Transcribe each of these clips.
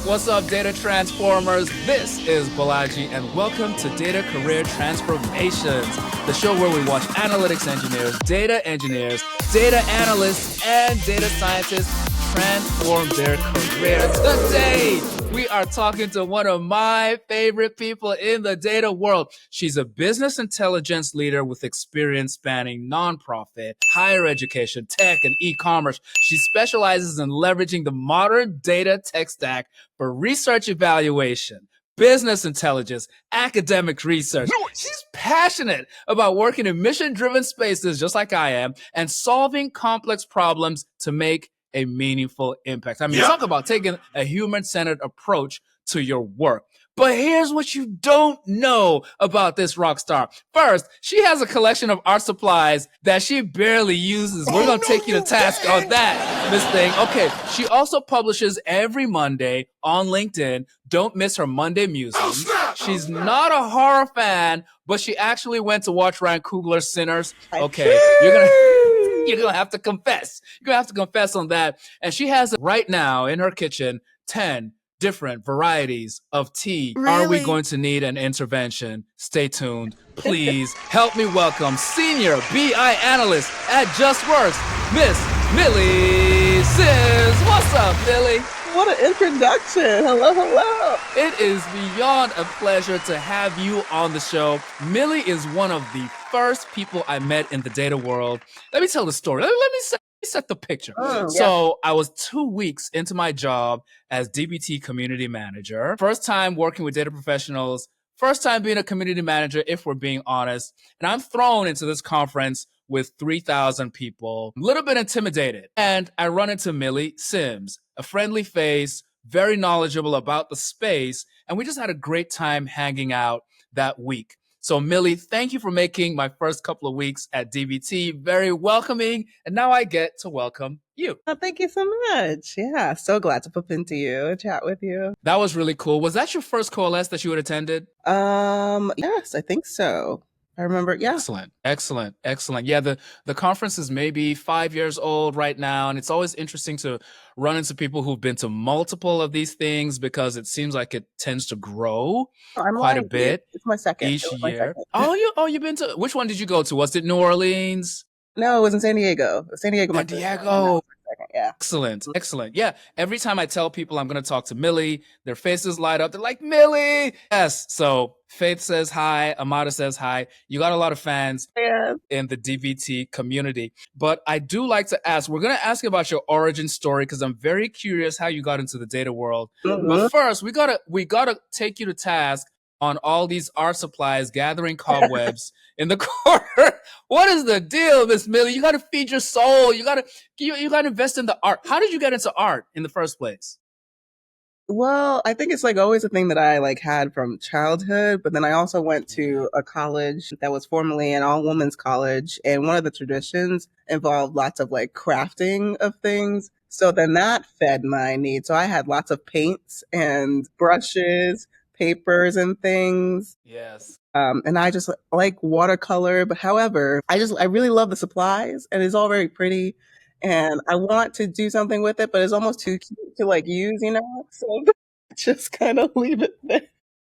What's up, data transformers? This is Bolaji, and welcome to Data Career Transformations, the show where we watch analytics engineers, data analysts, and data scientists transform their careers. Today, we are talking to one of my favorite people in the data world. She's a business intelligence leader with experience spanning nonprofit, higher education, tech, and e-commerce. She specializes in leveraging the modern data tech stack for research evaluation, business intelligence, academic research. She's passionate about working in mission-driven spaces just like I am and solving complex problems to make a meaningful impact. I mean, talk about taking a human-centered approach to your work. But here's what you don't know about this rock star. First, she has a collection of art supplies that she barely uses. We're going to take you to task on that, Miss Thing. Okay, she also publishes every Monday on LinkedIn. Don't miss her Monday musings. She's not a horror fan, but she actually went to watch Ryan Coogler's Sinners. Okay, you're gonna have to confess. You're gonna have to confess on that. And she has right now in her kitchen 10 different varieties of tea. Really? Are we going to need an intervention? Stay tuned. Please help me welcome Senior BI Analyst at JustWorks, Miss Millie Symns. What's up, Millie? What an introduction. Hello, hello. It is beyond a pleasure to have you on the show. Millie is one of the first people I met in the data world. Let me tell the story. Let me set the picture. So I was 2 weeks into my job as DBT community manager. First time working with data professionals. First time being a community manager, if we're being honest. And I'm thrown into this conference with 3,000 people, a little bit intimidated. And I run into Millie Symns, a friendly face, very knowledgeable about the space. And we just had a great time hanging out that week. So Millie, thank you for making my first couple of weeks at DBT very welcoming. And now I get to welcome you. Oh, thank you so much. Yeah, so glad to pop into you and chat with you. That was really cool. Was that your first coalesce that you had attended? Yes, I think so. I remember, yeah. Excellent. Yeah, the conference is maybe 5 years old right now, and it's always interesting to run into people who've been to multiple of these things because it seems like it tends to grow quite a bit. It's my second. Each year. You've been to, which one did you go to? Was it New Orleans? No, it was in San Diego. San Diego. San Diego. Yeah. Excellent. Yeah. Every time I tell people I'm going to talk to Millie, their faces light up. They're like, Millie. Yes. So Faith says hi. Amada says hi. You got a lot of fans in the DBT community. But I do like to ask, we're going to ask you about your origin story because I'm very curious how you got into the data world. But first, we gotta take you to task on all these art supplies, gathering cobwebs in the corner. What is the deal, Miss Millie? You got to feed your soul. You got to invest in the art. How did you get into art in the first place? Well, I think it's like always a thing that I like had from childhood, but then I also went to a college that was formerly an all women's college. And one of the traditions involved lots of like crafting of things. So then that fed my need. So I had lots of paints and brushes, papers and things. Yes. And I just like watercolor, but however, I really love the supplies and it's all very pretty and I want to do something with it, but it's almost too cute to like use, so just kind of leave it there.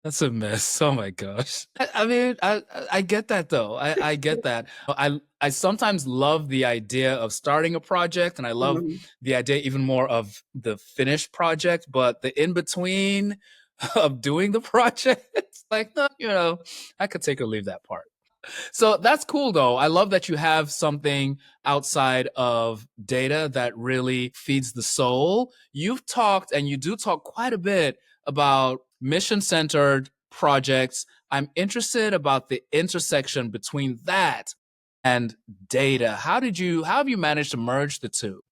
That's a mess. Oh my gosh. I mean, I get that though. I get that. I sometimes love the idea of starting a project and I love the idea even more of the finished project, but the in between of doing the project, it's like, I could take or leave that part. So that's cool though. I love that you have something outside of data that really feeds the soul. You've talked and you do talk quite a bit about mission-centered projects. I'm interested about the intersection between that and data. How have you managed to merge the two?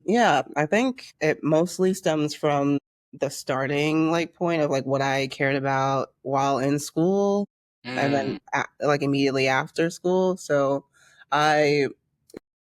Yeah, I think it mostly stems from the starting point of what I cared about while in school and then immediately after school. So I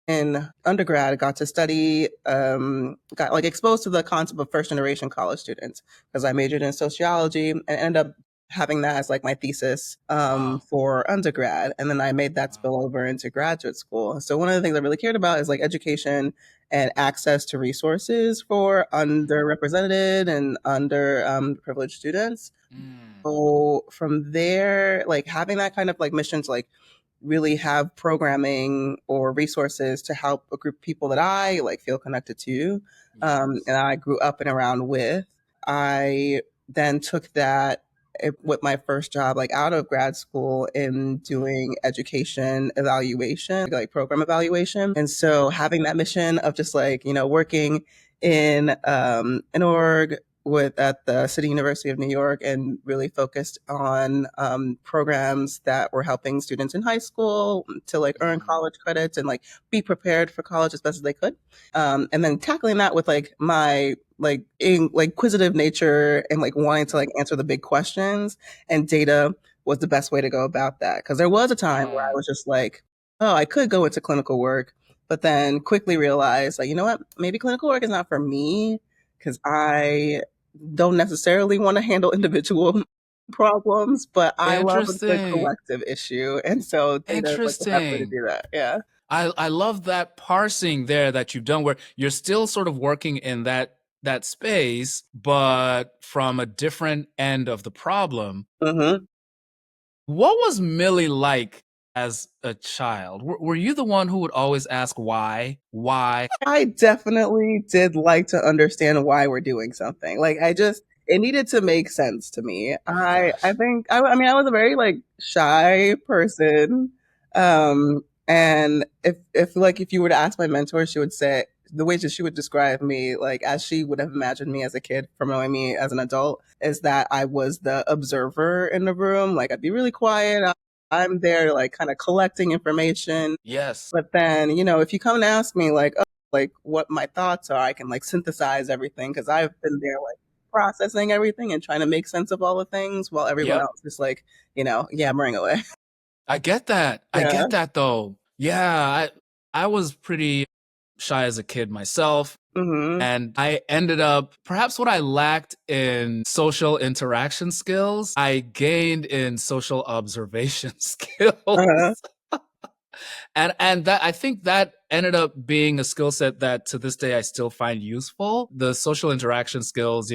in undergrad got to study, got exposed to the concept of first generation college students because I majored in sociology and ended up having that as like my thesis Wow. for undergrad. And then I made that Wow. spill over into graduate school. So one of the things I really cared about is like education and access to resources for underrepresented and underprivileged students. Mm. So from there, like having that kind of like mission to like really have programming or resources to help a group of people that I like feel connected to, Yes. and I grew up and around with. I then took that with my first job, like out of grad school, in Mm. doing education evaluation, like program evaluation. And so having that mission of just like, working in an org with at the City University of New York and really focused on programs that were helping students in high school to like earn Mm. college credits and like be prepared for college as best as they could. And then tackling that with like my like inquisitive nature and like wanting to like answer the big questions, and data was the best way to go about that. Because there was a time where I Mm. was just like, oh, I could go into clinical work, but then quickly realized like, you know what, maybe clinical work is not for me because I don't necessarily want to handle individual problems, but I love a good Interesting. collective issue. And so data is like the best way to Interesting. do that. Yeah. I love that parsing there that you've done where you're still sort of working in that space, but from a different end of the problem. Hmm. What was Millie like as a child? Were you the one who would always ask why? Why? I definitely did like to understand why we're doing something. Like it needed to make sense to me. Oh my I gosh. think I mean I was a very like shy person. And if you were to ask my mentor, she would say the way that she would describe me, like as she would have imagined me as a kid from knowing me as an adult, is that I was the observer in the room. Like I'd be really quiet. I'm there like kind of collecting information. Yes. But then, if you come and ask me like, oh, like what my thoughts are, I can like synthesize everything because I've been there like processing everything and trying to make sense of all the things while everyone Yep. else is like, yammering away. I get that. I Yeah. get that though. Yeah, I was pretty shy as a kid myself. Hmm. And I ended up, perhaps what I lacked in social interaction skills, I gained in social observation Uh-huh. skills. And that I think that ended up being a skill set that to this day I still find useful. The social interaction skills,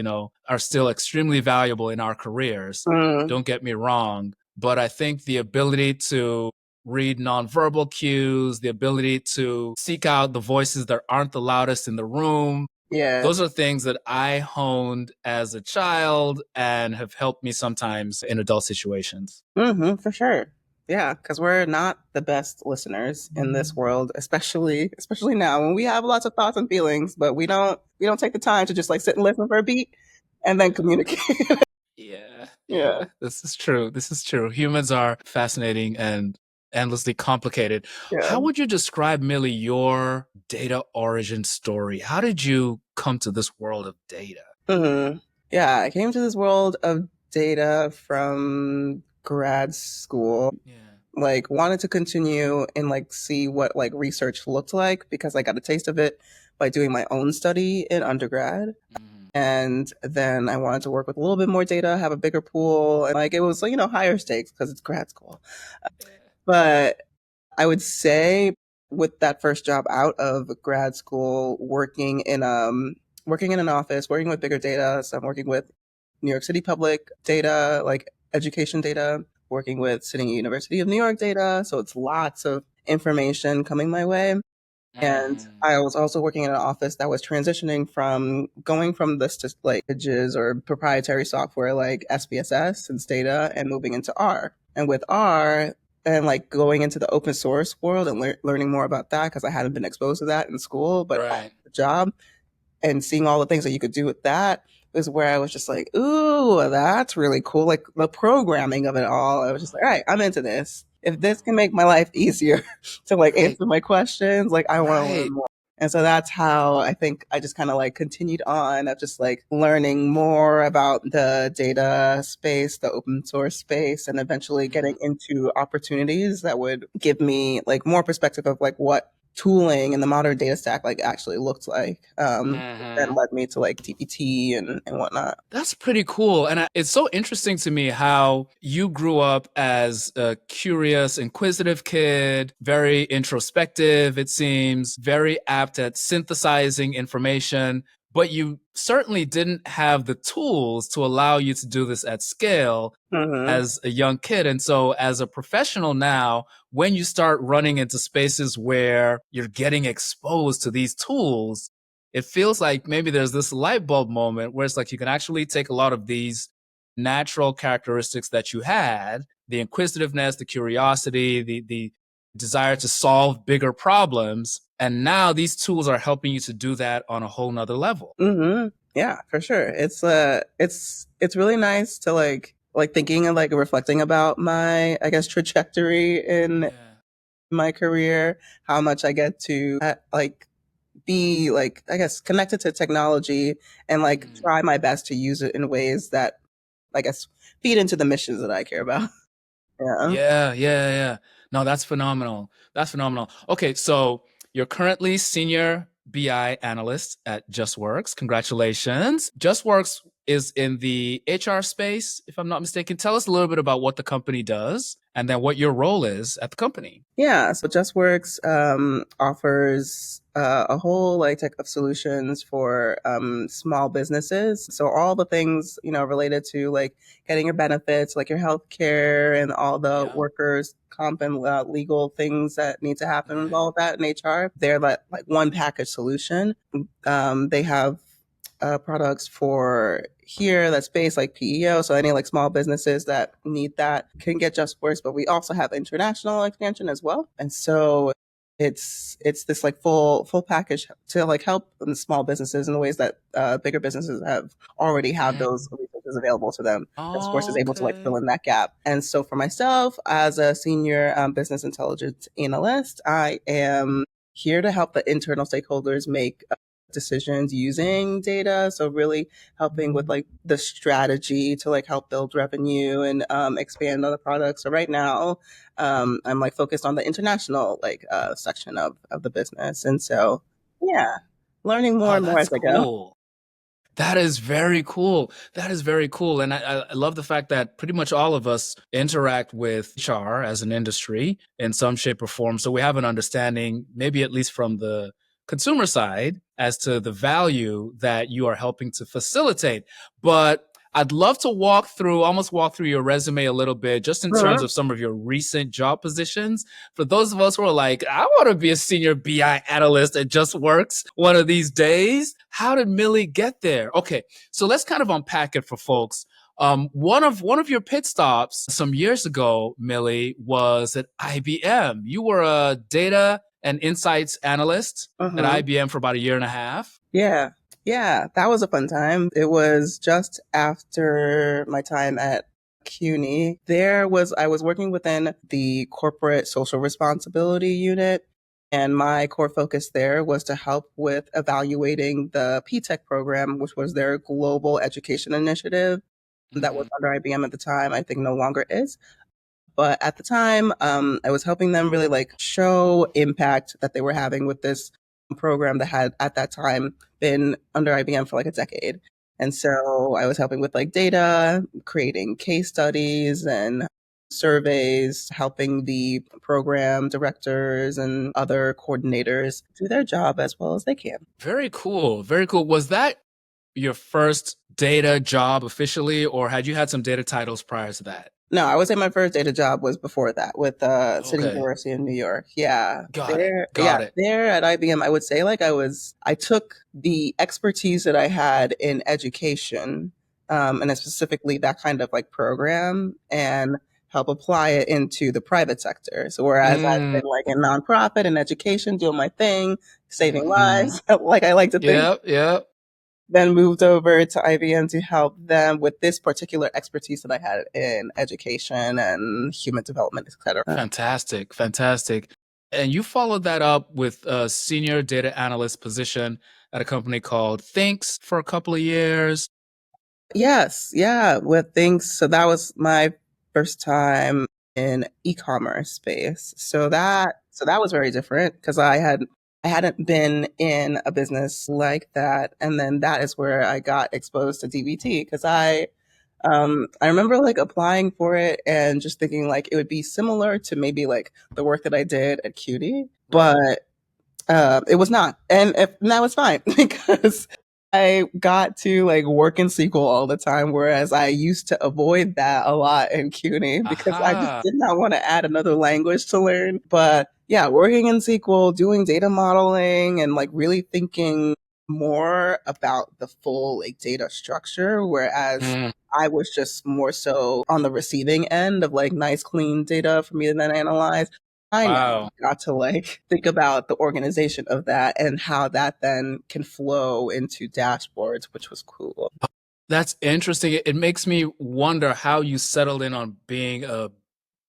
are still extremely valuable in our careers. Mm. Don't get me wrong, but I think the ability to read nonverbal cues, the ability to seek out the voices that aren't the loudest in the room, Yeah. those are things that I honed as a child and have helped me sometimes in adult situations. For sure. Yeah, because we're not the best listeners in this world, especially now when we have lots of thoughts and feelings, but we don't take the time to just like sit and listen for a beat and then communicate. Yeah, Yeah. yeah, this is true. This is true. Humans are fascinating and endlessly complicated. Yeah. How would you describe, Millie, your data origin story? How did you come to this world of data? Hmm. Yeah, I came to this world of data from grad school. Yeah. Like wanted to continue and like see what like research looked like because I got a taste of it by doing my own study in undergrad. Mhm. And then I wanted to work with a little bit more data, have a bigger pool, and like it was, higher stakes because it's grad school. Yeah. But I would say with that first job out of grad school, working in an office, working with bigger data. So I'm working with New York City public data, like education data, working with City University of New York data. So it's lots of information coming my way. And Mhm. I was also working in an office that was transitioning from going from this to like images or proprietary software like SPSS and Stata and moving into R. And with R, and like going into the open source world and learning more about that because I hadn't been exposed to that in school, but at Right. the job and seeing all the things that you could do with that was where I was just like, ooh, that's really cool. Like the programming of it all. I was just like, all right, I'm into this. If this can make my life easier to like Right. answer my questions, like I want to learn Right. more. And so that's how I think I just kind of like continued on of just like learning more about the data space, the open source space, and eventually getting Mhm. into opportunities that would give me like more perspective of like what tooling and the modern data stack like actually looked like. That Mhm. led me to like TPT and whatnot. That's pretty cool. And it's so interesting to me how you grew up as a curious, inquisitive kid, very introspective, it seems, very apt at synthesizing information, but you certainly didn't have the tools to allow you to do this at scale Mm-hmm. as a young kid. And so, as a professional now, when you start running into spaces where you're getting exposed to these tools, it feels like maybe there's this light bulb moment where it's like you can actually take a lot of these natural characteristics that you had, the inquisitiveness, the curiosity, the desire to solve bigger problems. And now these tools are helping you to do that on a whole nother level. Mm-hmm. Yeah, for sure. It's really nice to like thinking and like reflecting about my, I guess, trajectory in Yeah. my career, how much I get to like be like, I guess, connected to technology and like Mm. try my best to use it in ways that I guess feed into the missions that I care about. Yeah. Yeah, yeah, yeah. No, that's phenomenal. That's phenomenal. Okay, so you're currently senior BI analyst at JustWorks. Congratulations. JustWorks is in the HR space, if I'm not mistaken. Tell us a little bit about what the company does and then what your role is at the company. Yeah, so JustWorks offers a whole like tech of solutions for small businesses. So all the things related to like getting your benefits, like your health care, and all the Yeah. workers' comp and legal things that need to happen with Right. all of that in HR. They're like one package solution. They have products for here that's based like PEO. So any like small businesses that need that can get JustWorks, but we also have international expansion as well. And so it's this like full package to like help small businesses in the ways that bigger businesses already have Mhm. those resources available to them. JustWorks is able to like fill Okay. in that gap. And so for myself as a senior business intelligence analyst, I am here to help the internal stakeholders make decisions using data. So really helping with like the strategy to like help build revenue and expand on the product. So right now, I'm like focused on the international like section of the business. And so yeah, learning more Oh, and more that's as I go. cool. That is very cool. That is very cool. And I love the fact that pretty much all of us interact with HR as an industry in some shape or form. So we have an understanding, maybe at least from the consumer side, as to the value that you are helping to facilitate. But I'd love to almost walk through your resume a little bit, just in terms Mhm. of some of your recent job positions. For those of us who are like, I want to be a senior BI analyst at JustWorks one of these days. How did Millie get there? Okay, so let's kind of unpack it for folks. One of your pit stops some years ago, Millie, was at IBM. You were a data and insights analyst at Mhm. IBM for about a year and a half. Yeah. Yeah, that was a fun time. It was just after my time at CUNY. I was working within the corporate social responsibility unit, and my core focus there was to help with evaluating the PTech program, which was their global education initiative that was Mm-hmm. under IBM at the time. I think no longer is. But at the time, I was helping them really like show impact that they were having with this program that had at that time been under IBM for like a decade. And so I was helping with like data, creating case studies and surveys, helping the program directors and other coordinators do their job as well as they can. Very cool. Very cool. Was that your first data job officially, or had you had some data titles prior to that? No, I would say my first data job was before that with City Okay. University in New York. Yeah. Got it. Yeah, Got it. there at IBM, I would say like I took the expertise that I had in education, and then specifically that kind of like program and help apply it into the private sector. So whereas I've Mm, been like in nonprofit and education, doing my thing, saving mm-hmm. lives, like I like to think, Yep. Yep. then moved over to IBM to help them with this particular expertise that I had in education and human development, et cetera. Fantastic. Fantastic. And you followed that up with a senior data analyst position at a company called Thinks for a couple of years. Yes, yeah, with things. So that was my first time in e-commerce space. So that So that was very different because I hadn't been in a business like that, and then that is where I got exposed to DBT because I remember like applying for it and just thinking like it would be similar to maybe like the work that I did at QT, Right. but it was not, and that was fine because I got to like work in SQL all the time, whereas I used to avoid that a lot in CUNY because I just Aha. did not want to add another language to learn. But yeah, working in SQL, doing data modeling, and like really thinking more about the full like data structure, whereas Mm, I was just more so on the receiving end of like nice clean data for me to then analyze. I now wow. got to like think about the organization of that and how that then can flow into dashboards, which was cool. That's interesting. It makes me wonder how you settled in on being a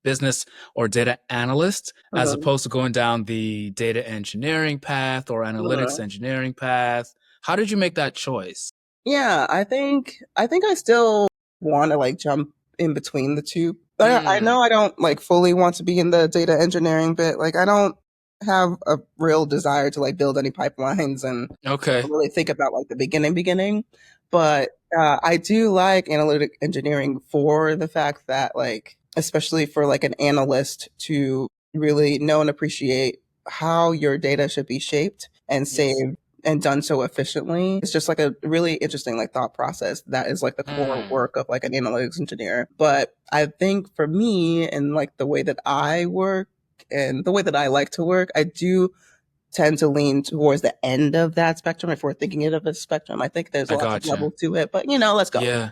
business or data analyst as Mhm, opposed to going down the data engineering path or analytics mhm. engineering path. How did you make that choice? Yeah, I think I still want to like jump in between the two. But I Mm, know I don't like fully want to be in the data engineering bit. Like I don't have a real desire to like build any pipelines and okay. really think about like the beginning. But I do like analytic engineering for the fact that like, especially for like an analyst to really know and appreciate how your data should be shaped and Yes. saved and done so efficiently. It's just like a really interesting like thought process that is like the core Mm, work of like an analytics engineer. But I think for me and like the way that I work and the way that I like to work, I do tend to lean towards the end of that spectrum. If we're thinking it of a spectrum, I think there's I lots of got you. levels to it, but let's go. Yeah.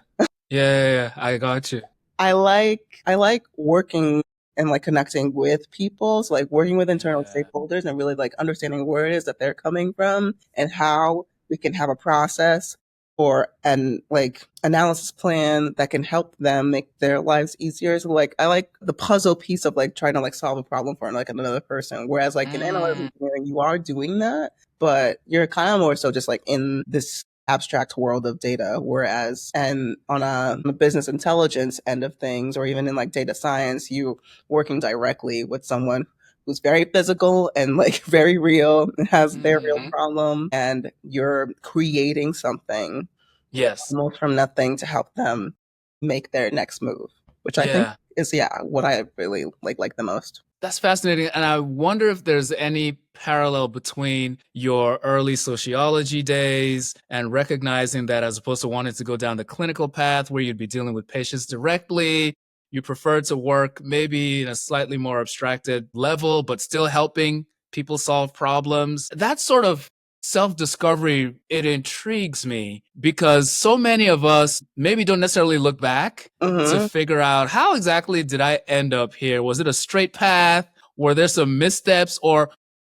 Yeah. I got you. I like working and like connecting with people. So like working with internal Yeah. stakeholders and really like understanding where it is that they're coming from and how we can have a process or an like analysis plan that can help them make their lives easier. So like I like the puzzle piece of like trying to like solve a problem for like another person. Whereas like in analytics Mm, engineering, you are doing that, but you're kind of more so just like in this abstract world of data. Whereas, and on a business intelligence end of things, or even in like data science, you working directly with someone who's very physical and like very real and has their real hmm problem, and you're creating something Yes. almost from nothing to help them make their next move, which I think Yeah. is what I really like the most. That's fascinating. And I wonder if there's any parallel between your early sociology days and recognizing that as opposed to wanting to go down the clinical path where you'd be dealing with patients directly, you prefer to work maybe in a slightly more abstracted level, but still helping people solve problems. That sort of self discovery, it intrigues me because so many of us maybe don't necessarily look back to Hmm. figure out how exactly did I end up here? Was it a straight path? Were there some missteps? Or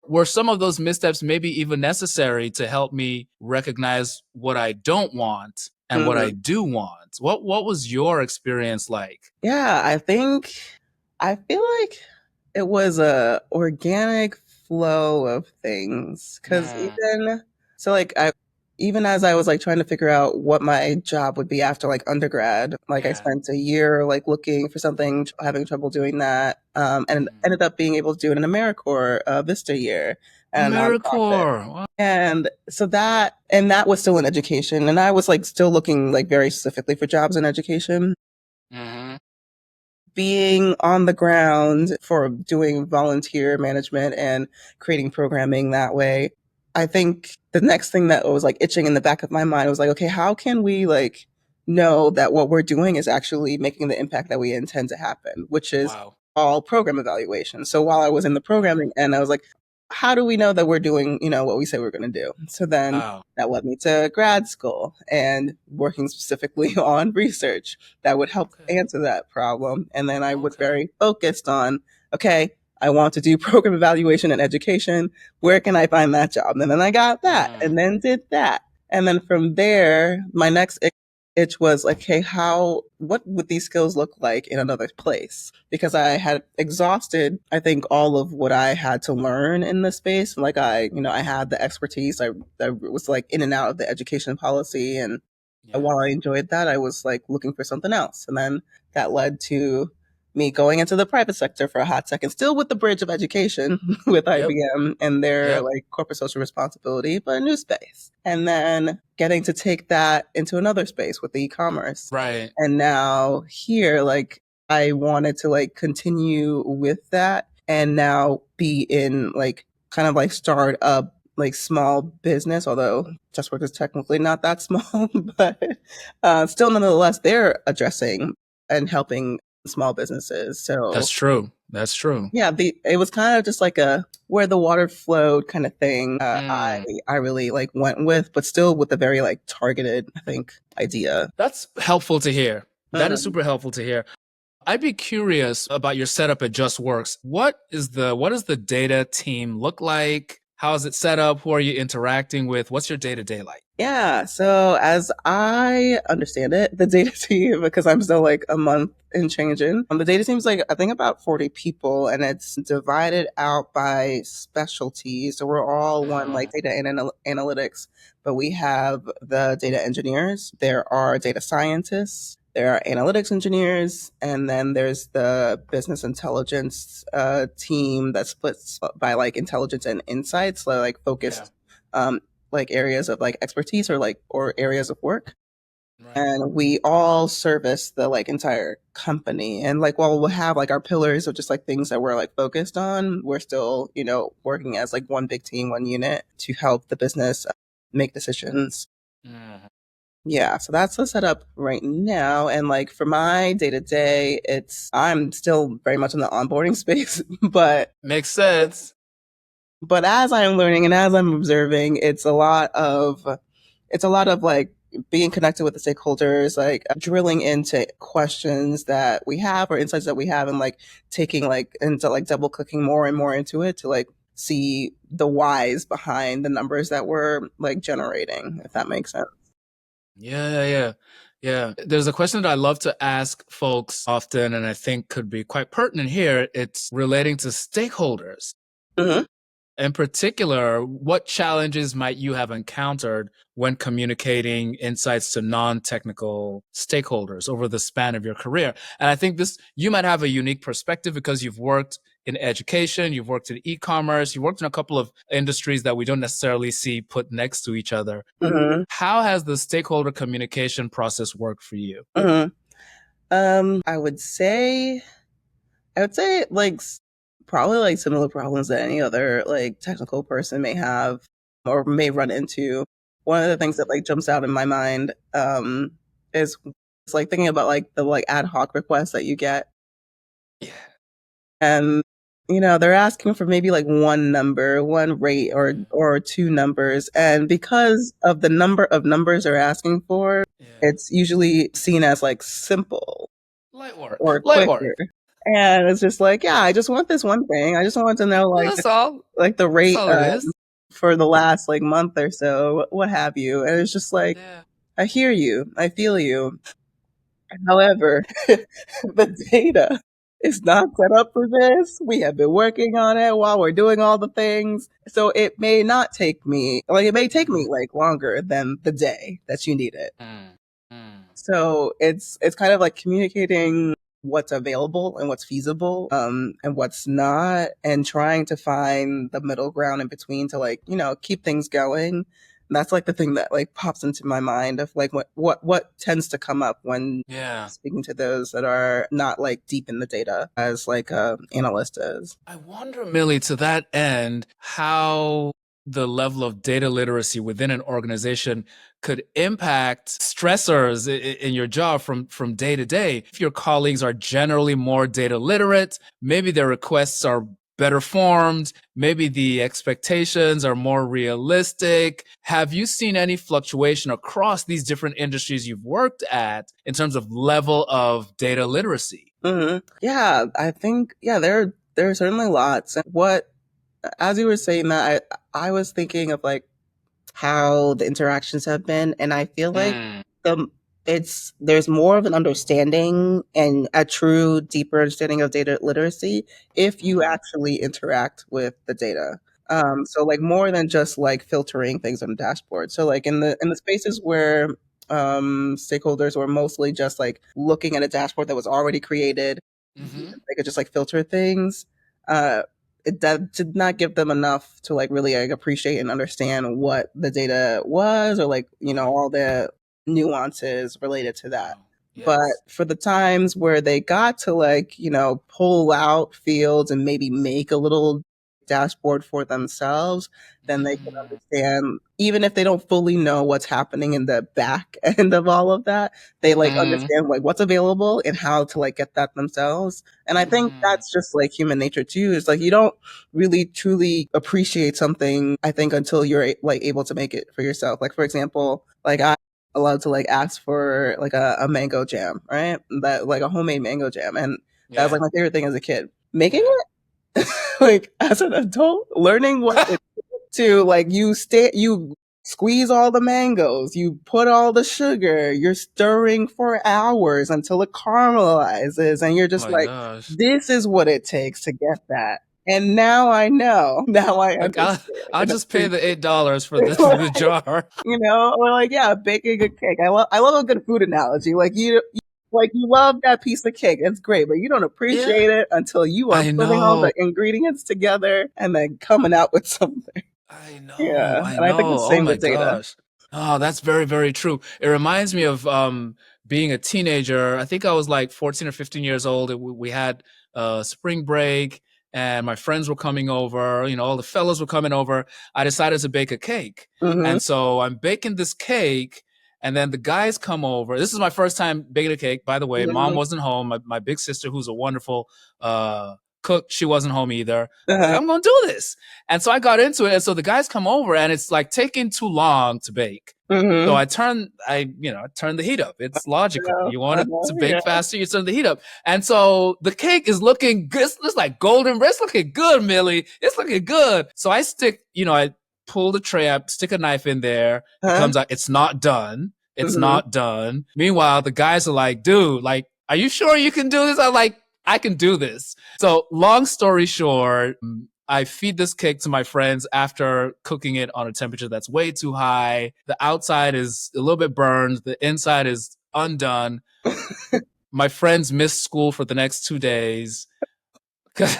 were some of those missteps maybe even necessary to help me recognize what I don't want and what I Hmm. do want? What was your experience like? Yeah, I feel like it was a organic flow of things because Mm, even so, like I even as I was like trying to figure out what my job would be after like undergrad, like I yeah. spent a year like looking for something, having trouble doing that, and Mm. ended up being able to do it in AmeriCorps Vista year and a nonprofit. AmeriCorps. Wow. And so that was still in education, and I was like still looking like very specifically for jobs in education. Mm-hmm. Being on the ground for doing volunteer management and creating programming that way, I think the next thing that was like itching in the back of my mind was like, okay, how can we like know that what we're doing is actually making the impact that we intend to happen, which is Wow. all program evaluation. So while I was in the Wow. programming end, I was like, how do we know that we're doing, what we say we're going to do? So then Wow. that led me to grad school and working specifically on research that would help Okay. answer that problem. And then I was Okay. very focused on, okay, I want to do program evaluation and education. Where can I find that job? And then I got that Mm. and then did that. And then from there, my next itch was like, hey, what would these skills look like in another place? Because I had exhausted, I think, all of what I had to learn in this space. Like I had the expertise. I was like in and out of the education policy, and Yes. while I enjoyed that, I was like looking for something else. And then that led to me going into the private sector for a hot second, still with the bridge of education with Yep. IBM and their Yep. like corporate social responsibility, but a new space. And then getting to take that into another space with the e-commerce. Right. And now here, like I wanted to like continue with that and now be in like kind of like start up like small business, although JustWorks is technically not that small, but still nonetheless, they're addressing and helping small businesses. So That's true. That's true. yeah, it was kind of just like a where the water flowed kind of thing. Mm. I really like went with, but still with a very like targeted, I think, idea. That's helpful to hear. That is Mhm. super helpful to hear. I'd be curious about your setup at JustWorks. What does the data team look like? How is it set up? Who are you interacting with? What's your day-to-day like? Yeah, so as I understand it, the data team, because I'm still like a month in changing, the data team's like, I think about 40 people and it's divided out by specialties. So we're all one like data and analytics, but we have the data engineers, there are data scientists, there are analytics engineers, and then there's the business intelligence team that splits by like intelligence and insights, so like focused like areas of like expertise or areas of work. Right. And we all service the like entire company. And like while we'll have like our pillars of just like things that we're like focused on, we're still, working as like one big team, one unit to help the business make decisions. Mhm. Yeah, so that's the setup right now. And like for my day to day, I'm still very much in the onboarding space, but Makes sense. as I'm learning and as I'm observing, it's a lot of like being connected with the stakeholders, like drilling into questions that we have or insights that we have and like taking like into like double clicking more and more into it to like see the whys behind the numbers that we're like generating, if that makes sense. Yeah. There's a question that I love to ask folks often, and I think could be quite pertinent here. It's relating to stakeholders. Mm-hmm. In particular, what challenges might you have encountered when communicating insights to non-technical stakeholders over the span of your career? And I think you might have a unique perspective because you've worked in education, you've worked in e-commerce, you've worked in a couple of industries that we don't necessarily see put next to each other. Mm-hmm. How has the stakeholder communication process worked for you? Mm-hmm. I would say like probably like similar problems that any other like technical person may have or may run into. One of the things that like jumps out in my mind is it's like thinking about like the like ad hoc requests that you get, Yeah. and they're asking for maybe like one number, one rate, or two numbers, and because of the number of numbers they're asking for, Yeah. it's usually seen as like simple Light work. or Light quicker. work. And it's just like, yeah, I just want this one thing. I just want to know That's all. like the That's rate all it is. for the last like month or so, what have you. And it's just like, Yeah. I hear you, I feel you. However, the data is not set up for this. We have been working on it while we're doing all the things. So it may not take me, like, it may take me like longer than the day that you need it. Mm. Mm. So it's kind of like communicating what's available and what's feasible, and what's not, and trying to find the middle ground in between to like, keep things going. That's like the thing that like pops into my mind of like what tends to come up when Yeah. speaking to those that are not like deep in the data as like a analyst is. I wonder, Millie, to that end, how the level of data literacy within an organization could impact stressors in your job from day to day. If your colleagues are generally more data literate, maybe their requests are better formed, maybe the expectations are more realistic. Have you seen any fluctuation across these different industries you've worked at in terms of level of data literacy? Mm-hmm. Yeah, I think there are certainly lots. And what as you were saying that, I was thinking of like how the interactions have been, and I feel like Mm. the there's more of an understanding and a true deeper understanding of data literacy if you actually interact with the data. So like more than just like filtering things on the dashboard. So like in the spaces where stakeholders were mostly just like looking at a dashboard that was already created, they could just like filter things. Uh, did not give them enough to like really like appreciate and understand what the data was, or like, Okay. all the nuances related to that. Wow. But Yes. for the times where they got to like, pull out fields and maybe make a little dashboard for themselves, then they can Mm. understand, even if they don't fully know what's happening in the back end of all of that, they like Mm. understand like what's available and how to like get that themselves. And I think Mm. that's just like human nature too. It's like you don't really truly appreciate something, I think, until you're like able to make it for yourself. Like for example, like I allowed to like ask for like a mango jam, right? That like a homemade mango jam. And that was Yeah. like my favorite thing as a kid. Making Yeah. it like as an adult, learning what it to like you squeeze all the mangoes, you put all the sugar, you're stirring for hours until it caramelizes, and you're Oh just my like, gosh. this is what it takes to get that. And now I know. Now I Like understand I'll and just pay the appreciate. $8 for the jar. Or like, yeah, baking a cake. I love a good food analogy. Like you love that piece of cake. It's great, but you don't Yeah. appreciate it until you are I putting all the know. ingredients together and then coming out with something. I know. Yeah. I And I think the know. Oh same my with data. gosh. Oh, that's very, very true. It reminds me of being a teenager. I think I was like 14 or 15 years old. We had spring break and my friends were coming over, all the fellows were coming over. I decided to bake a cake. Mm-hmm. And so I'm baking this cake and then the guys come over. This is my first time baking a cake, by the way. Mom Mm-hmm. wasn't home. My big sister, who's a wonderful cook, she wasn't home either. I was like, Uh-huh. I'm going to do this. And so I got into it. And so the guys come over and it's like taking too long to bake. So Mm-hmm. I turn the heat up. It's logical. Uh-huh. You want it Uh-huh. to bake Yeah. faster, you turn the heat up. And so the cake is looking good. It's like golden. It's looking good, Millie. It's looking good. So I pull the tray up, stick a knife in there. It Huh? comes out. It's not done. It's Mm-hmm. not done. Meanwhile, the guys are like, dude, like, are you sure you can do this? I'm like, I can do this. So long story short, I feed this cake to my friends after cooking it on a temperature that's way too high. The outside is a little bit burned. The inside is undone. My friends missed school for the next 2 days because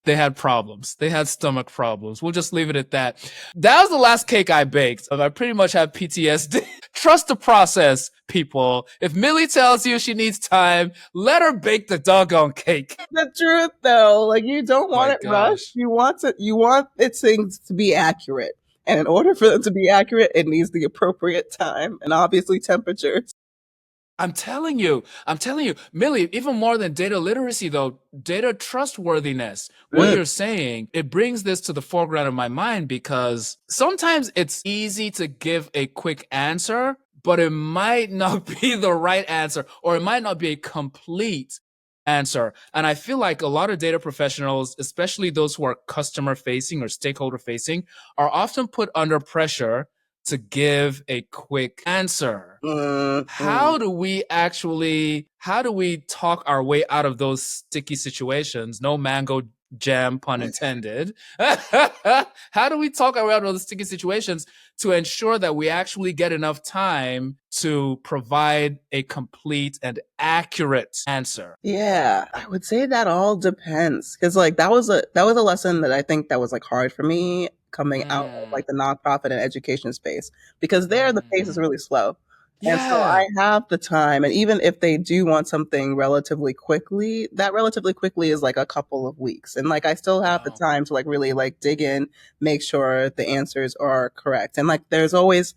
they had problems. They had stomach problems. We'll just leave it at that. That was the last cake I baked. I pretty much have PTSD. Trust the process, people. If Millie tells you she needs time, let her bake the doggone cake. The truth though, like you don't My want it rushed. gosh. You want its things to be accurate. And in order for them to be accurate, it needs the appropriate time and obviously temperature. I'm telling you, Millie, even more than data literacy, though, data trustworthiness. What Mm. you're saying, it brings this to the foreground of my mind because sometimes it's easy to give a quick answer, but it might not be the right answer, or it might not be a complete answer. And I feel like a lot of data professionals, especially those who are customer facing or stakeholder facing, are often put under pressure to give a quick answer. Mm. How do we talk our way out of those sticky situations? No mango jam, pun intended. How do we talk our way out of those sticky situations to ensure that we actually get enough time to provide a complete and accurate answer? Yeah, I would say that all depends, because like that was a lesson that I think that was like hard for me coming out of Mm, like the nonprofit and education space, because there the pace is mm. really slow. And so Yeah. I have the time, and even if they do want something relatively quickly, that relatively quickly is like a couple of weeks. And like I still have the Wow. time to like really like dig in, make sure the answers are correct. And like there was always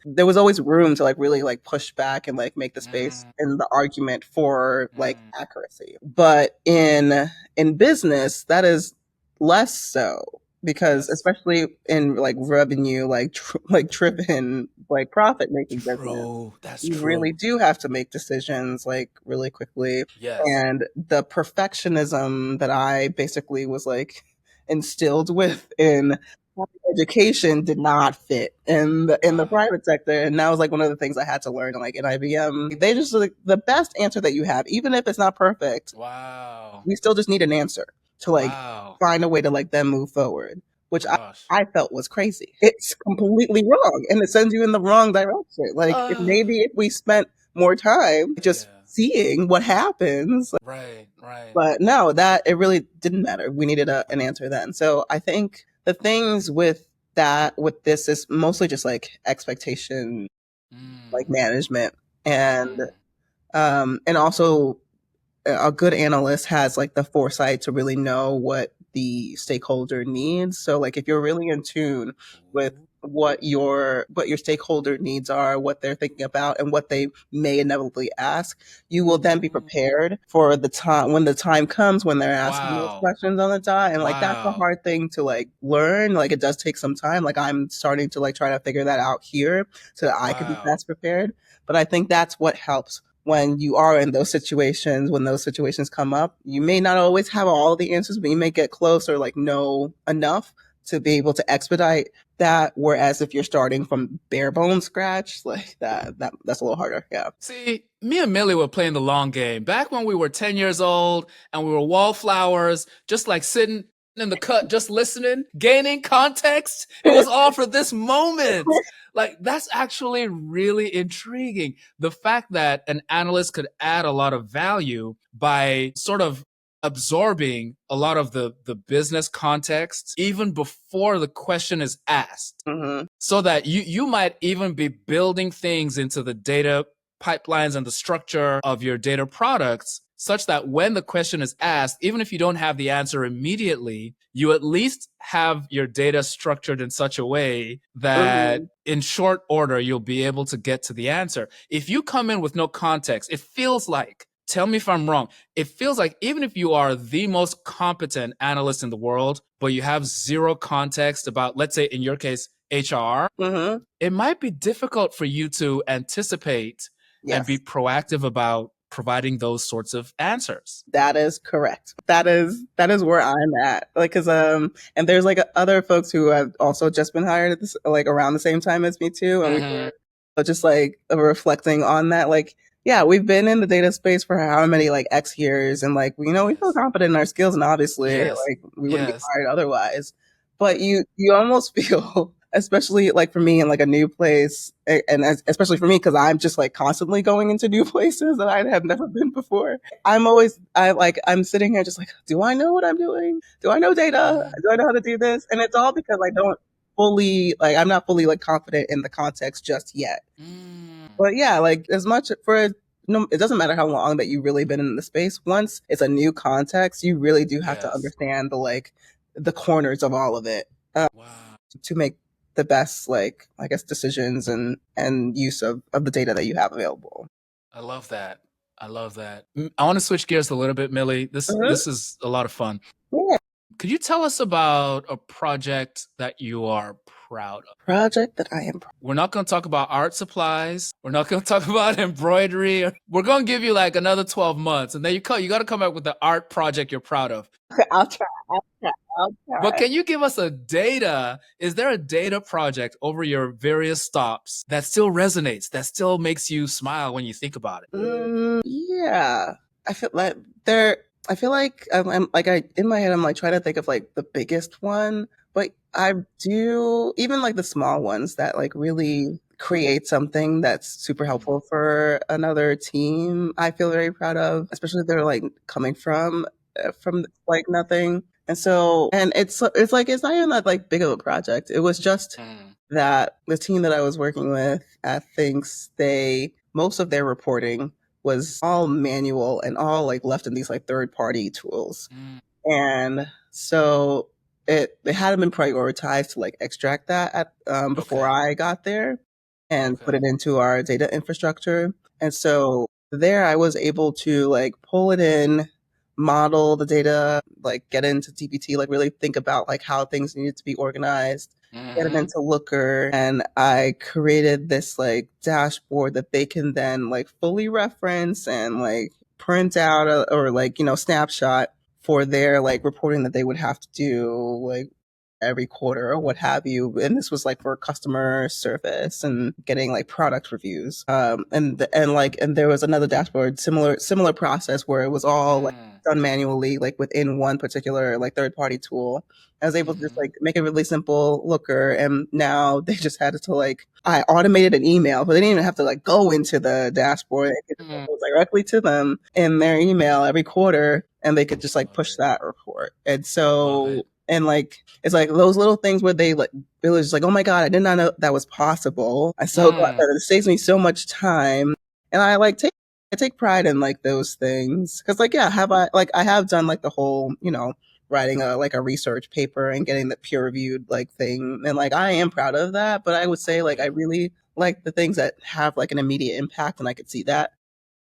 room to like really like push back and like make the space Mm, and the argument for like mm. accuracy. But in business, that is less so, because Yes. especially in like revenue, like like driven like profit making business, True. That's you really true. do have to make decisions like really quickly. Yes. And the perfectionism that I basically was like instilled with in education did not fit in the Wow. private sector. And that was like one of the things I had to learn, like in IBM. They just like the best answer that you have, even if it's not perfect, Wow. we still just need an answer to like Wow. find a way to like then move forward, which I, Gosh. I felt was crazy. It's completely wrong and it sends you in the wrong direction. Like if Uh, maybe if we spent more time just yeah. seeing what happens. Right, right. But no, that it really didn't matter. We needed an answer then. So I think the things with this is mostly just like expectation, like Mm, management, and mm. and also a good analyst has like the foresight to really know what the stakeholder needs. So like if you're really in tune with Ooh. what your stakeholder needs are, what they're thinking about, and what they may inevitably ask, you will then be Mm. prepared for the time when the time comes when they're asking those Wow. questions on the dot. And like that's a Wow. hard thing to like learn. Like it does take some time. Like I'm starting to like try to figure that out here so that I could be Wow. best prepared. But I think that's what helps when you are in those situations, when those situations come up. You may not always have all the answers, but you may get close or like know enough to be able to expedite that. Whereas if you're starting from bare bones scratch, like that's a little harder. Yeah. See, me and Millie were playing the long game back when we were 10 years old and we were wallflowers, just like sitting in the cut, just listening, gaining context. It was all for this moment. Like, that's actually really intriguing. The fact that an analyst could add a lot of value by sort of absorbing a lot of the business context even before the question is asked, Mm-hmm. so that you might even be building things into the data pipelines and the structure of your data products such that when the question is asked, even if you don't have the answer immediately, you at least have your data structured in such a way that Mm-hmm. in short order, you'll be able to get to the answer. If you come in with no context, it feels like, tell me if I'm wrong, it feels like even if you are the most competent analyst in the world, but you have zero context about, let's say in your case, HR, Mm-hmm. it might be difficult for you to anticipate and be Yes. proactive about providing those sorts of answers. That is correct. That is where I'm at. Like, cause and there's like other folks who have also just been hired at this, like around the same time as me too, and we Mm-hmm. were just like reflecting on that. Like, yeah, we've been in the data space for how many like X years, and like we feel Yes. confident in our skills, and obviously, Yes. like we wouldn't be Yes. hired otherwise. But you almost feel, especially like for me in like a new place, and especially for me because I'm just like constantly going into new places that I have never been before. I'm sitting here just like, do I know what I'm doing? Do I know data? Mm, Do I know how to do this? And it's all because I don't fully like I'm not fully like confident in the context just yet. mm. But yeah, like as much for no, it doesn't matter how long that you've really been in the space. Once it's a new context, you really do have to Yes. understand the corners of all of it Wow. to make the best like I guess decisions and use of the data that you have available. I love that. I love that. I want to switch gears a little bit, Millie. This Mhm. this is a lot of fun. Yeah. Could you tell us about a project that you are proud of? Project that I am. We're not going to talk about art supplies. We're not going to talk about embroidery. We're going to give you like another 12 months, and then you got to come back with the art project you're proud of. I'll try. I'll try. I'll But try. can you give us a data? Is there a data project over your various stops that still resonates, that still makes you smile when you think about it? Yeah, I feel like there. I feel like I'm like I in my head I'm like trying to think of like the biggest one, but I do even like the small ones that like really create something that's super Mm, helpful for another team. I feel very proud of, especially if they're like coming from like nothing. And so, and it's like it's not even that like big of a project. It was just mm, that the team that I was working with at Thinks, they most of their reporting was all manual and all like left in these like third party tools. mm. And so it hadn't been prioritized to like extract that before Okay. I got there and put Okay. it into our data infrastructure. And so there I was able to like pull it in, model the data, like get into DBT, like really think about like how things needed to be organized, get it Mm-hmm. into Looker, and I created this like dashboard that they can then like fully reference and like print out or like snapshot for their like reporting that they would have to do like every quarter or what have you. And this was like for customer service and getting like product reviews. And there was another dashboard, similar process where it was all like Mm. done manually, like within one particular like third party tool. I was able to just Mm-hmm. like make a really simple looker, and now they just had to like I automated an email, but they didn't even have to like go into the dashboard. It could just Mm. go directly to them in their email every quarter, and they could just like Love push it. that report. And Love so it. and like it's like those little things where they like it was just like, oh my god, I did not know that was possible. I'm so glad Mm. that it saves me so much time, and I take pride in like those things because like yeah, have I have done like the whole writing a like a research paper and getting the peer reviewed like thing, and like I am proud of that. But I would say like I Great. really like the things that have like an immediate impact, and I could see that.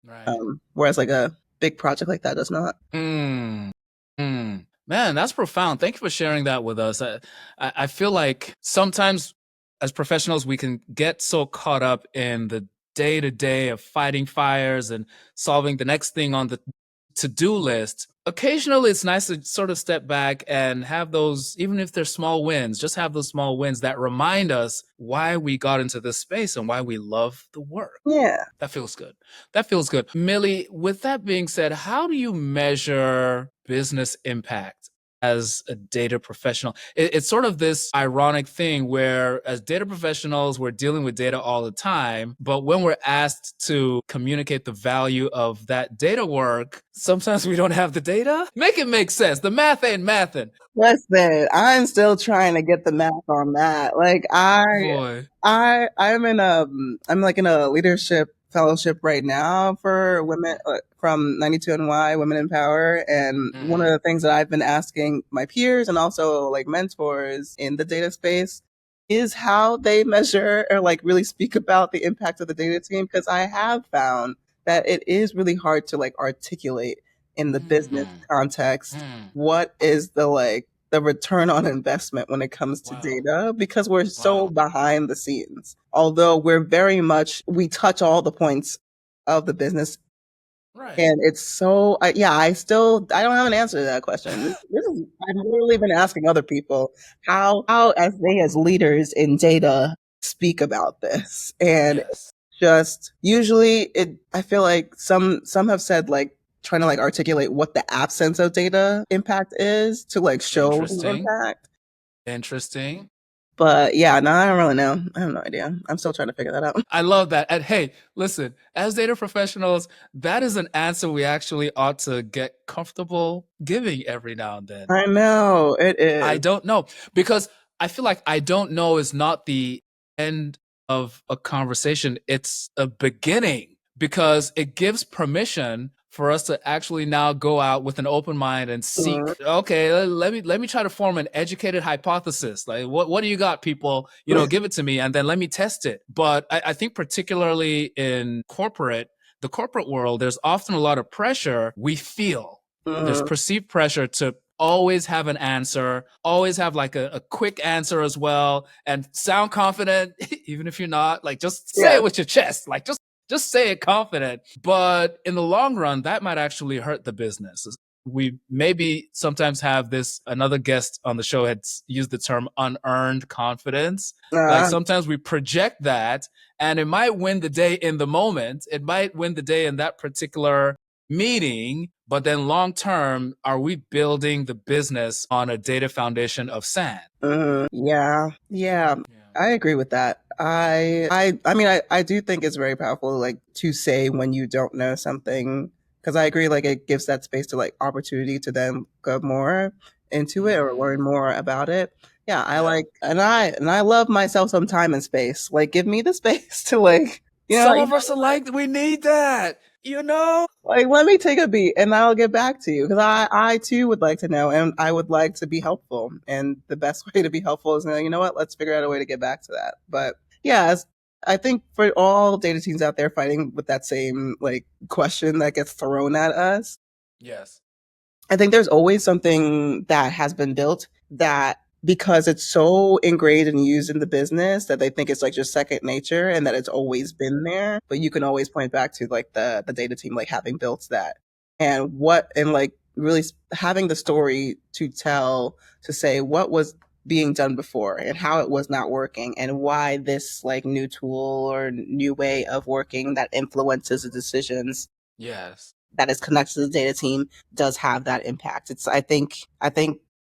Right. Whereas like a big project like that does not. Mm. Mm. Man, that's profound. Thank you for sharing that with us. I feel like sometimes as professionals, we can get so caught up in the day to day of fighting fires and solving the next thing on the to do list. Occasionally, it's nice to sort of step back and have those, even if they're small wins, just have those small wins that remind us why we got into this space and why we love the work. Yeah. That feels good. That feels good. Millie, with that being said, how do you measure business impact as a data professional? It's sort of this ironic thing where, as data professionals, we're dealing with data all the time. But when we're asked to communicate the value of that data work, sometimes we don't have the data. Make it make sense. The math ain't mathin'. Listen, I'm still trying to get the math on that. Like Boy. I'm like in a leadership fellowship right now for women from 92NY Women in Power, and one of Mm-hmm. the things that I've been asking my peers and also like mentors in the data space is how they measure or like really speak about the impact of the data team, because I have found that it is really hard to like articulate in the business Mm. context Mm. what is the like the return on investment when it comes to Wow. data, because we're so Wow. behind the scenes. Although we touch all the points of the business, Right. and it's so yeah, I don't have an answer to that question. I've literally been asking other people how as they as leaders in data speak about this, and Yes. just usually it I feel like some have said like trying to like articulate what the absence of data impact is to like show the Interesting. impact. Interesting. But yeah, no, I don't really know. I have no idea. I'm still trying to figure that out. I love that. And hey, listen, as data professionals, that is an answer we actually ought to get comfortable giving every now and then. I know it I is. don't know because I feel like I don't know is not the end of a conversation. It's a beginning because it gives permission for us to actually now go out with an open mind and Mhm. seek. Okay, let me try to form an educated hypothesis. Like, what do you got, people? Give it to me, and then let me test it. But I think particularly in the corporate world, there's often a lot of pressure we feel. There's Mhm. perceived pressure to always have an answer, always have like a quick answer as well, and sound confident, even if you're not. Like, just say Yeah. it with your chest. Like, just say it confident. But in the long run, that might actually hurt the business. We maybe sometimes have this, another guest on the show had used the term unearned confidence. Like Uh, sometimes we project that and it might win the day in the moment. It might win the day in that particular meeting, but then long term, are we building the business on a data foundation of sand? yeah. Yeah. Yeah. I agree with that. I do think it's very powerful, like to say when you don't know something, because I agree, like it gives that space to like opportunity to then go more into it or learn Mm-hmm. more about it. Yeah, I Yep. like, and I love myself some time and space. Like, give me the space to like, Some of us are like, we need that, like let me take a beat and I'll get back to you, because I too would like to know, and I would like to be helpful. And the best way to be helpful is, you know what, let's figure out a way to get back to that. But yeah, I think for all data teams out there fighting with that same like question that gets thrown at us, Yes. I think there's always something that has been built that, because it's so ingrained and used in the business, that they think it's like just second nature and that it's always been there. But you can always point back to like the data team like having built that, and like really having the story to tell, to say what was being done before and how it was not working and why this like new tool or new way of working that influences the decisions Yes. that is connected to the data team does have that impact. I think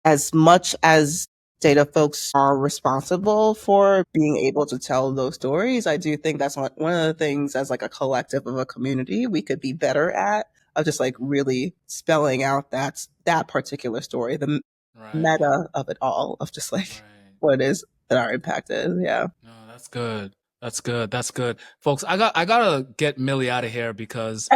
as much as data folks are responsible for being able to tell those stories, I do think that's one of the things as like a collective of a community we could be better at, of just like really spelling out that particular story, the Right. meta of it all, of just like Right. what it is that our impact is. Yeah. No, that's good. That's good. That's good. Folks, I gotta get Millie out of here because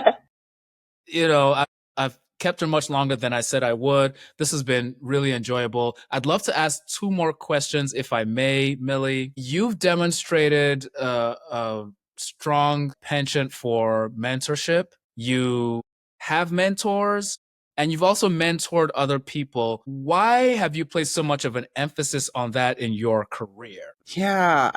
I've kept her much longer than I said I would. This has been really enjoyable. I'd love to ask two more questions, if I may, Millie. You've demonstrated a strong penchant for mentorship. You have mentors, and you've also mentored other people. Why have you placed so much of an emphasis on that in your career? Yeah,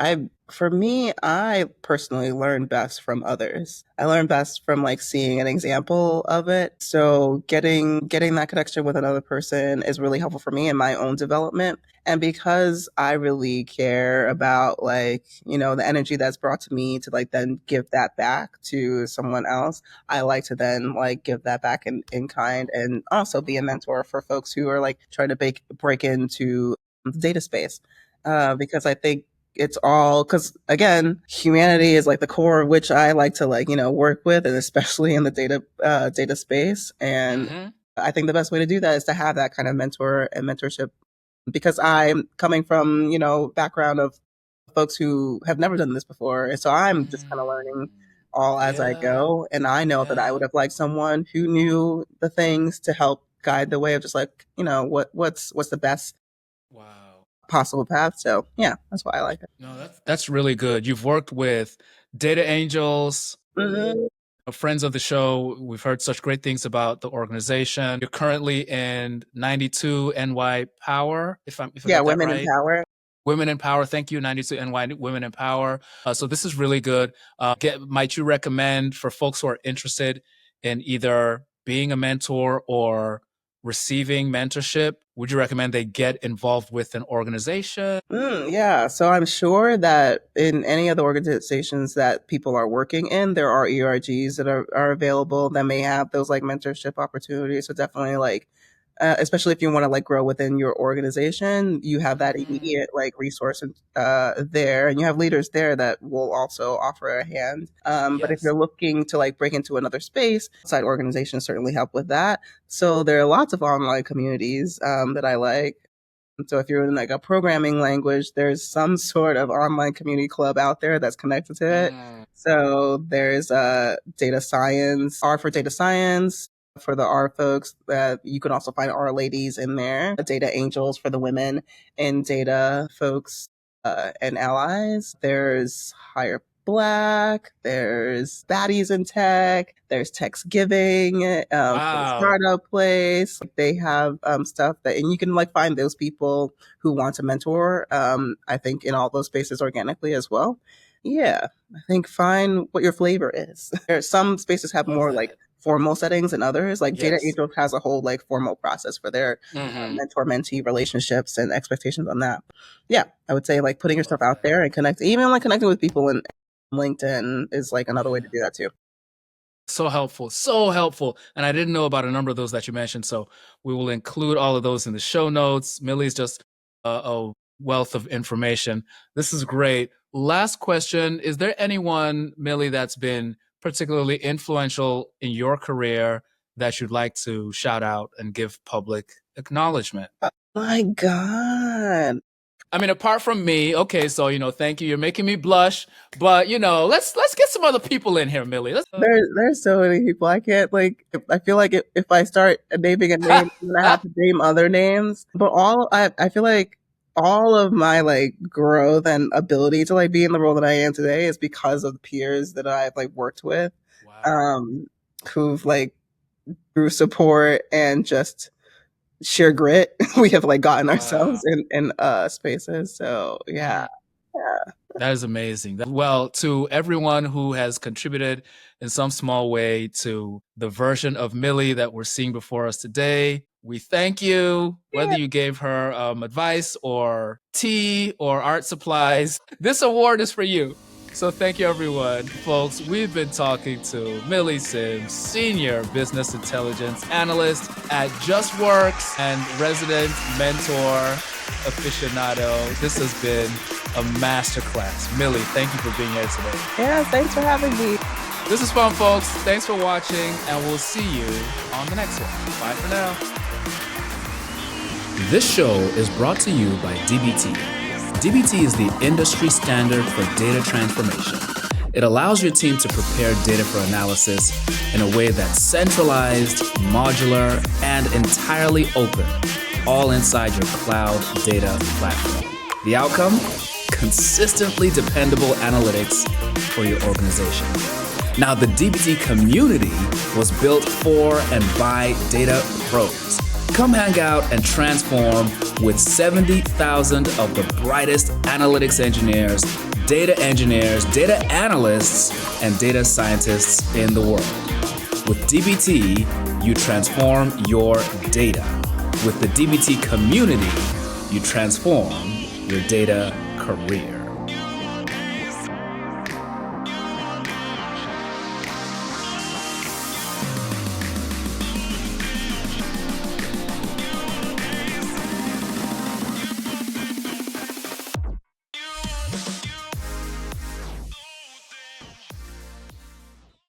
for me, I personally learn best from others. I learn best from like seeing an example of it. So getting that connection with another person is really helpful for me in my own development. And because I really care about like, the energy that's brought to me to like then give that back to someone else, I like to then like give that back in kind and also be a mentor for folks who are like trying to break into the data space. Because I think it's all because again, humanity is like the core of which I like to like work with, and especially in the data space. And Mm-hmm. I think the best way to do that is to have that kind of mentor and mentorship, because I'm coming from background of folks who have never done this before, and so I'm just kind of learning Mm. all as I Yeah. go. And I know that I Yeah. would have liked someone who knew the things to help guide the way of just like what's the best Wow. possible path. So yeah, that's why I like it. No, that's really good. You've worked with data angels, Mhm. friends of the show. We've heard such great things about the organization. You're currently in 92 NY Power, if I Yeah, got that women in right. power. Women in Power. Thank you, 92 NY Women in Power. So this is really good. Might you recommend for folks who are interested in either being a mentor or receiving mentorship, would you recommend they get involved with an organization? Yeah, so I'm sure that in any of the organizations that people are working in, there are ERGs that are available that may have those like mentorship opportunities. So definitely like, especially if you want to like grow within your organization, you have that Mm, immediate like resource there, and you have leaders there that will also offer a hand. But if yes. you're looking to like break into another space, outside organizations certainly help with that. So there are lots of online communities that I like. So if you're in like a programming language, there's some sort of online community club out there that's connected to it. Mm, So there's data science, R for data science for the R folks. You can also find R ladies in there, data angels for the women, and data folks and allies. There's higher Black, there's baddies in tech, there's text giving, for the wow. startup place. They have stuff that, and you can like find those people who want to mentor. I think in all those spaces organically as well. Yeah, I think find what your flavor is. There, some spaces have Love more like that. formal settings than others. Like Data Yes. Angel has a whole like formal process for their Hmm. mentor mentee relationships and expectations on that. Yeah, I would say like putting I love yourself out that. there and connect, even like connecting with people in LinkedIn is like another way to Yeah. do that too. So helpful. So helpful. And I didn't know about a number of those that you mentioned. So we will include all of those in the show notes. Millie's just a wealth of information. This is great. Last question. Is there anyone, Millie, that's been particularly influential in your career that you'd like to shout out and give public acknowledgement? My God. I mean, apart from me, okay, so thank you. You're making me blush, but let's get some other people in here, Millie. Let's. There's so many people. I can't like. I feel like if I start naming a name, I'm gonna have to name other names. But I feel like all of my like growth and ability to like be in the role that I am today is because of the peers that I've like worked with, Wow. um, who've like through support and just sheer grit, we have like gotten ourselves Wow. in spaces. So yeah, Mm. yeah. That is amazing. Well, to everyone who has contributed in some small way to the version of Millie that we're seeing before us today, we thank you. Whether you gave her advice or tea or art supplies, this award is for you. So thank you, everyone. Folks, we've been talking to Millie Symns, Senior Business Intelligence Analyst at JustWorks and resident mentor aficionado. This has been a masterclass. Millie, thank you for being here today. Yeah, thanks for having me. This is fun, folks. Thanks for watching, and we'll see you on the next one. Bye for now. This show is brought to you by DBT. DBT is the industry standard for data transformation. It allows your team to prepare data for analysis in a way that's centralized, modular, and entirely open, all inside your cloud data platform. The outcome? Consistently dependable analytics for your organization. Now, the DBT community was built for and by data pros. Come hang out and transform with 70,000 of the brightest analytics engineers, data analysts, and data scientists in the world. With DBT, you transform your data. With the DBT community, you transform your data career.